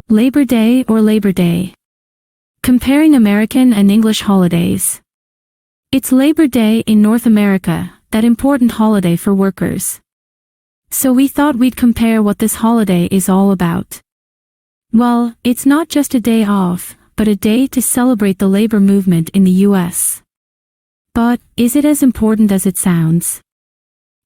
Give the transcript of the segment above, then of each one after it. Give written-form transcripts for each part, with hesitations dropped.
Labor Day or Labor Day. Comparing American and English holidays. It's Labor Day in North America, that important holiday for workers. So we thought we'd compare what this holiday is all about. Well, it's not just a day off, but a day to celebrate the labor movement in the US. But, is it as important as it sounds?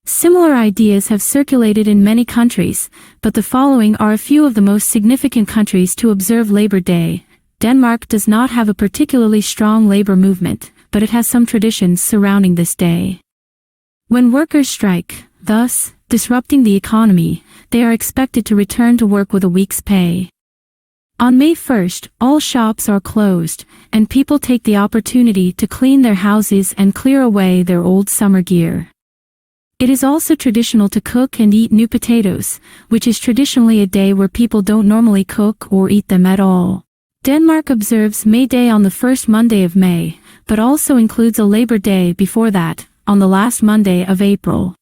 Similar ideas have circulated in many countries, but the following are a few of the most significant countries to observe Labor Day. Denmark does not have a particularly strong labor movement, but it has some traditions surrounding this day. When workers strike, thus disrupting the economy, they are expected to return to work with a week's pay. On May 1st, all shops are closed, and people take the opportunity to clean their houses and clear away their old summer gear. It is also traditional to cook and eat new potatoes, which is traditionally a day where people don't normally cook or eat them at all. Denmark observes May Day on the first Monday of May, but also includes a Labor Day before that, on the last Monday of April.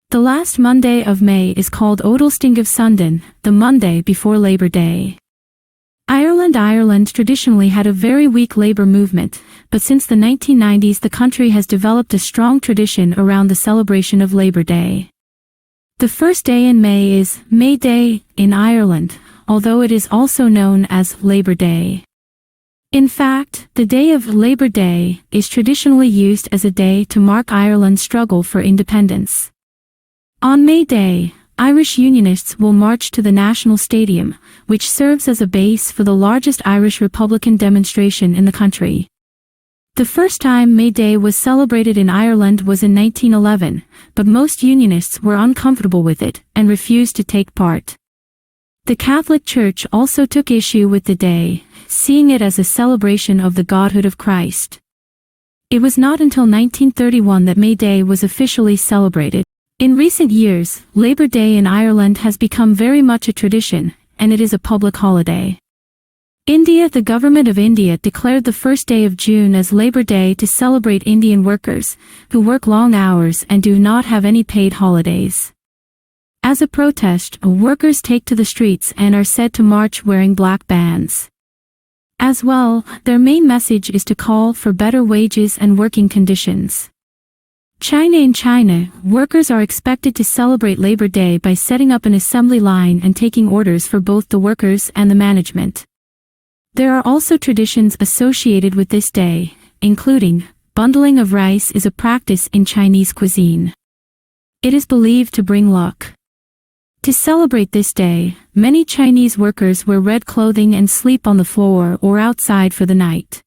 The last Monday of May is called Odelstingsøndagen, the Monday before Labor Day. Ireland traditionally had a very weak labor movement, but since the 1990s the country has developed a strong tradition around the celebration of Labor Day. The first day in May is May Day in Ireland, although it is also known as Labor Day. In fact, the day of Labor Day is traditionally used as a day to mark Ireland's struggle for independence. On May Day, Irish Unionists will march to the National Stadium, which serves as a base for the largest Irish Republican demonstration in the country. The first time May Day was celebrated in Ireland was in 1911, but most Unionists were uncomfortable with it and refused to take part. The Catholic Church also took issue with the day, seeing it as a celebration of the godhood of Christ. It was not until 1931 that May Day was officially celebrated. In recent years, Labor Day in Ireland has become very much a tradition, and it is a public holiday. The government of India declared the first day of June as Labor Day to celebrate Indian workers, who work long hours and do not have any paid holidays. As a protest, workers take to the streets and are said to march wearing black bands. As well, their main message is to call for better wages and working conditions. In China, workers are expected to celebrate Labor Day by setting up an assembly line and taking orders for both the workers and the management. There are also traditions associated with this day, including, bundling of rice is a practice in Chinese cuisine. It is believed to bring luck. To celebrate this day, many Chinese workers wear red clothing and sleep on the floor or outside for the night.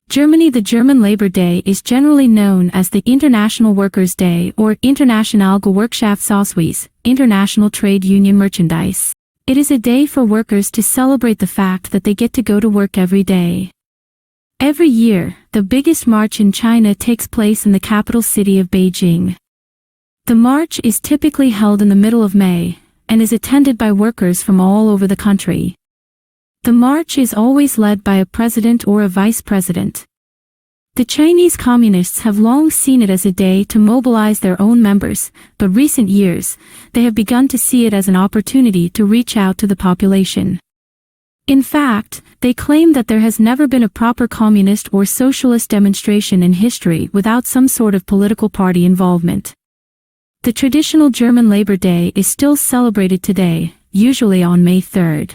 The German Labor Day is generally known as the International Workers' Day or Internationale Gewerkschaftsdagswees, International Trade Union Merchandise. It is a day for workers to celebrate the fact that they get to go to work every day. Every year, the biggest march in China takes place in the capital city of Beijing. The march is typically held in the middle of May, and is attended by workers from all over the country. The march is always led by a president or a vice president. The Chinese Communists have long seen it as a day to mobilize their own members, but recent years, they have begun to see it as an opportunity to reach out to the population. In fact, they claim that there has never been a proper communist or socialist demonstration in history without some sort of political party involvement. The traditional German Labor Day is still celebrated today, usually on May 3rd.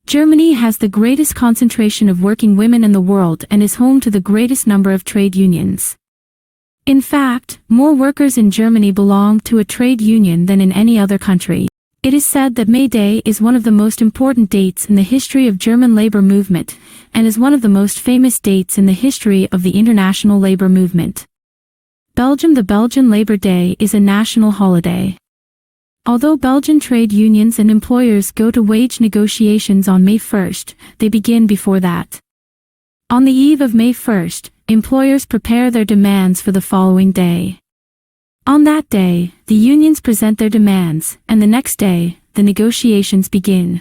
Germany has the greatest concentration of working women in the world and is home to the greatest number of trade unions. In fact, more workers in Germany belong to a trade union than in any other country. It is said that May Day is one of the most important dates in the history of German labor movement, and is one of the most famous dates in the history of the international labor movement. The Belgian Labor Day is a national holiday. Although Belgian trade unions and employers go to wage negotiations on May 1st, they begin before that. On the eve of May 1st, employers prepare their demands for the following day. On that day, the unions present their demands, and the next day, the negotiations begin.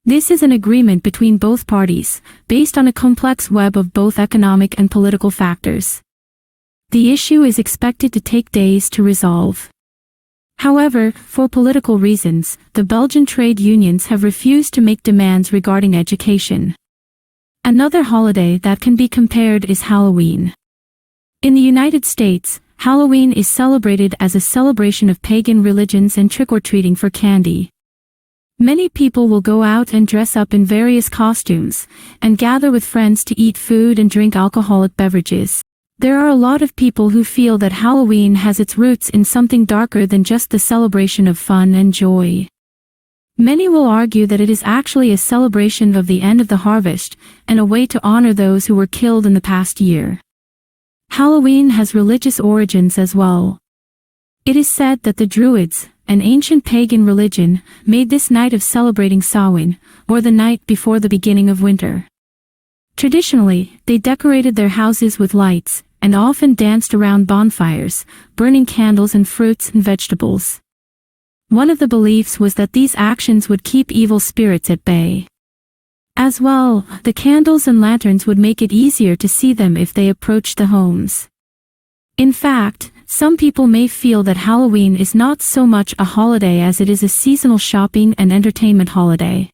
This is an agreement between both parties, based on a complex web of both economic and political factors. The issue is expected to take days to resolve. However, for political reasons, the Belgian trade unions have refused to make demands regarding education. Another holiday that can be compared is Halloween. In the United States, Halloween is celebrated as a celebration of pagan religions and trick-or-treating for candy. Many people will go out and dress up in various costumes, and gather with friends to eat food and drink alcoholic beverages. There are a lot of people who feel that Halloween has its roots in something darker than just the celebration of fun and joy. Many will argue that it is actually a celebration of the end of the harvest, and a way to honor those who were killed in the past year. Halloween has religious origins as well. It is said that the Druids, an ancient pagan religion, made this night of celebrating Samhain, or the night before the beginning of winter. Traditionally, they decorated their houses with lights, and often danced around bonfires, burning candles and fruits and vegetables. One of the beliefs was that these actions would keep evil spirits at bay. As well, the candles and lanterns would make it easier to see them if they approached the homes. In fact, some people may feel that Halloween is not so much a holiday as it is a seasonal shopping and entertainment holiday.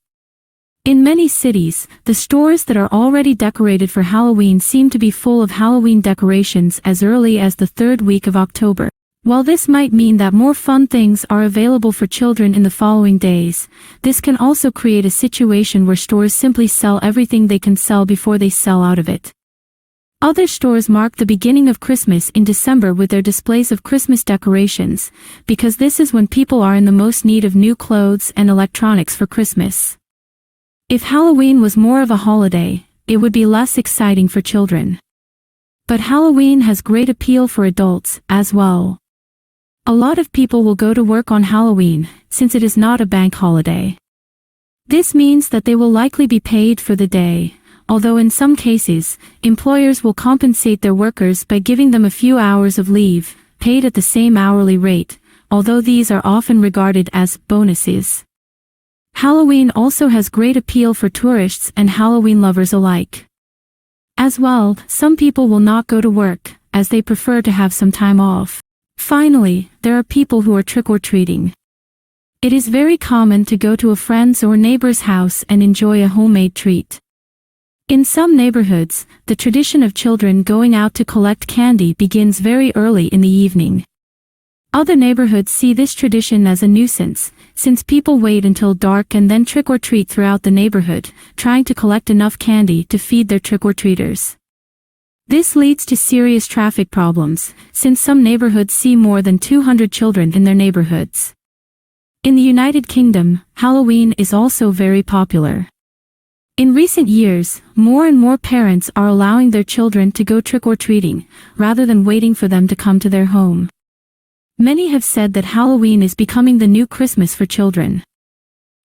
In many cities, the stores that are already decorated for Halloween seem to be full of Halloween decorations as early as the third week of October. While this might mean that more fun things are available for children in the following days, this can also create a situation where stores simply sell everything they can sell before they sell out of it. Other stores mark the beginning of Christmas in December with their displays of Christmas decorations, because this is when people are in the most need of new clothes and electronics for Christmas. If Halloween was more of a holiday, it would be less exciting for children. But Halloween has great appeal for adults, as well. A lot of people will go to work on Halloween, since it is not a bank holiday. This means that they will likely be paid for the day, although in some cases, employers will compensate their workers by giving them a few hours of leave, paid at the same hourly rate, although these are often regarded as bonuses. Halloween also has great appeal for tourists and Halloween lovers alike. As well, some people will not go to work, as they prefer to have some time off. Finally, there are people who are trick-or-treating. It is very common to go to a friend's or neighbor's house and enjoy a homemade treat. In some neighborhoods, the tradition of children going out to collect candy begins very early in the evening. Other neighborhoods see this tradition as a nuisance, since people wait until dark and then trick-or-treat throughout the neighborhood, trying to collect enough candy to feed their trick-or-treaters. This leads to serious traffic problems, since some neighborhoods see more than 200 children in their neighborhoods. In the United Kingdom, Halloween is also very popular. In recent years, more and more parents are allowing their children to go trick-or-treating, rather than waiting for them to come to their home. Many have said that Halloween is becoming the new Christmas for children.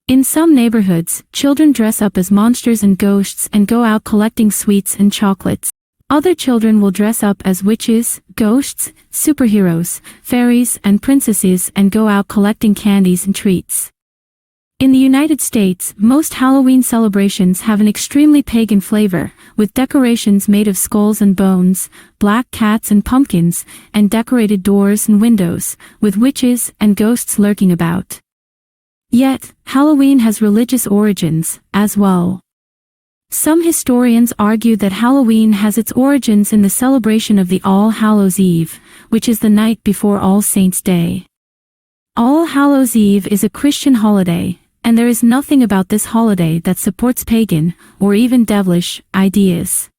In some neighborhoods, children dress up as monsters and ghosts and go out collecting sweets and chocolates. Other children will dress up as witches, ghosts, superheroes, fairies, and princesses and go out collecting candies and treats. In the United States, most Halloween celebrations have an extremely pagan flavor, with decorations made of skulls and bones, black cats and pumpkins, and decorated doors and windows, with witches and ghosts lurking about. Yet, Halloween has religious origins, as well. Some historians argue that Halloween has its origins in the celebration of the All Hallows' Eve, which is the night before All Saints' Day. All Hallows' Eve is a Christian holiday, and there is nothing about this holiday that supports pagan, or even devilish, ideas.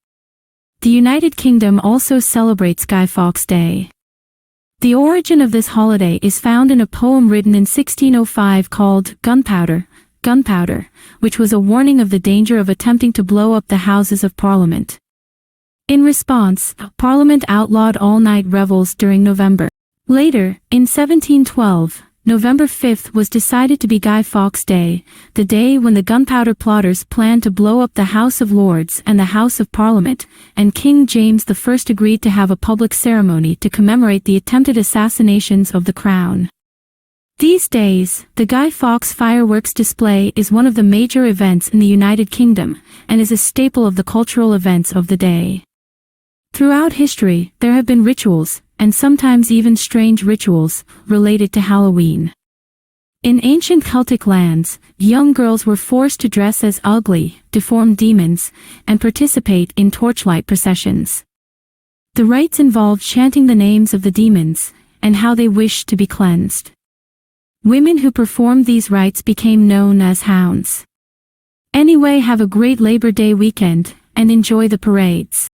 The United Kingdom also celebrates Guy Fawkes Day. The origin of this holiday is found in a poem written in 1605 called Gunpowder, Gunpowder, which was a warning of the danger of attempting to blow up the Houses of Parliament. In response, Parliament outlawed all-night revels during November. Later, in 1712, November 5th was decided to be Guy Fawkes Day, the day when the gunpowder plotters planned to blow up the House of Lords and the House of Parliament, and King James I agreed to have a public ceremony to commemorate the attempted assassinations of the Crown. These days, the Guy Fawkes fireworks display is one of the major events in the United Kingdom, and is a staple of the cultural events of the day. Throughout history, there have been rituals, and sometimes even strange rituals related to Halloween. In ancient Celtic lands, young girls were forced to dress as ugly, deformed demons, and participate in torchlight processions. The rites involved chanting the names of the demons, and how they wished to be cleansed. Women who performed these rites became known as hounds. Anyway, have a great Labor Day weekend, and enjoy the parades.